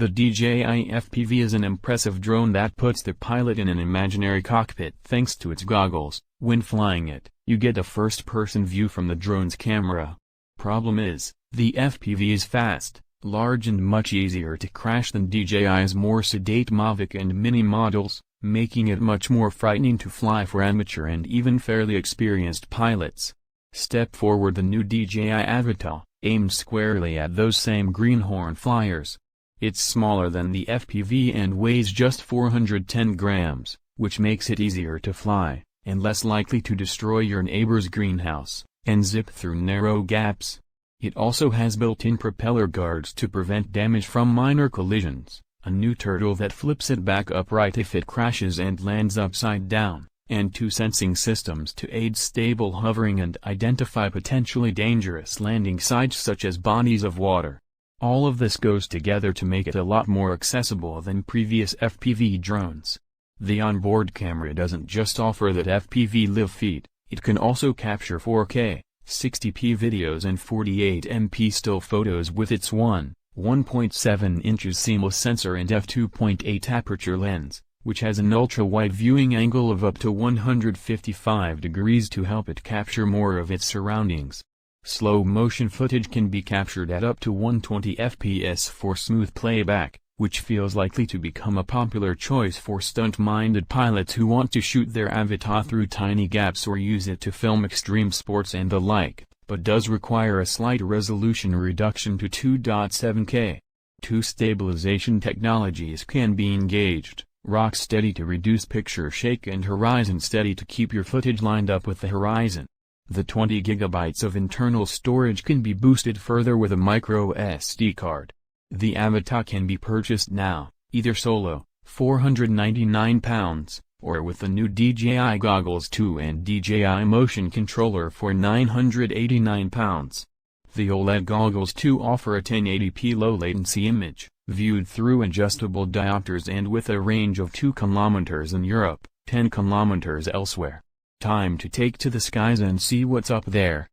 The DJI FPV is an impressive drone that puts the pilot in an imaginary cockpit thanks to its goggles. When flying it, you get a first-person view from the drone's camera. Problem is, the FPV is fast, large and much easier to crash than DJI's more sedate Mavic and Mini models, making it much more frightening to fly for amateur and even fairly experienced pilots. Step forward. The new DJI Avata, aimed squarely at those same greenhorn flyers. It's smaller than the FPV and weighs just 410 grams, which makes it easier to fly, and less likely to destroy your neighbor's greenhouse, and zip through narrow gaps. It also has built-in propeller guards to prevent damage from minor collisions, a new turtle that flips it back upright if it crashes and lands upside down, and 2 sensing systems to aid stable hovering and identify potentially dangerous landing sites such as bodies of water. All of this goes together to make it a lot more accessible than previous FPV drones. The onboard camera doesn't just offer that FPV live feed, it can also capture 4K, 60p videos and 48MP still photos with its 1.7 inches seamless sensor and f2.8 aperture lens, which has an ultra-wide viewing angle of up to 155 degrees to help it capture more of its surroundings. Slow-motion footage can be captured at up to 120 fps for smooth playback, which feels likely to become a popular choice for stunt-minded pilots who want to shoot their Avata through tiny gaps or use it to film extreme sports and the like, but does require a slight resolution reduction to 2.7K. 2 stabilization technologies can be engaged, Rock Steady to reduce picture shake and Horizon Steady to keep your footage lined up with the horizon. The 20 GB of internal storage can be boosted further with a micro SD card. The Avata can be purchased now, either solo, £499, or with the new DJI Goggles 2 and DJI Motion Controller for £989. The OLED Goggles 2 offer a 1080p low-latency image, viewed through adjustable diopters and with a range of 2 km in Europe, 10 km elsewhere. Time to take to the skies and see what's up there.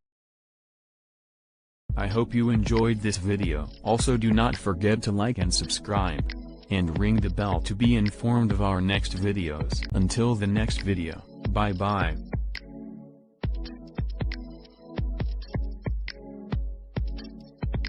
I hope you enjoyed this video. Also do not forget to like and subscribe, and ring the bell to be informed of our next videos. Until the next video, bye bye.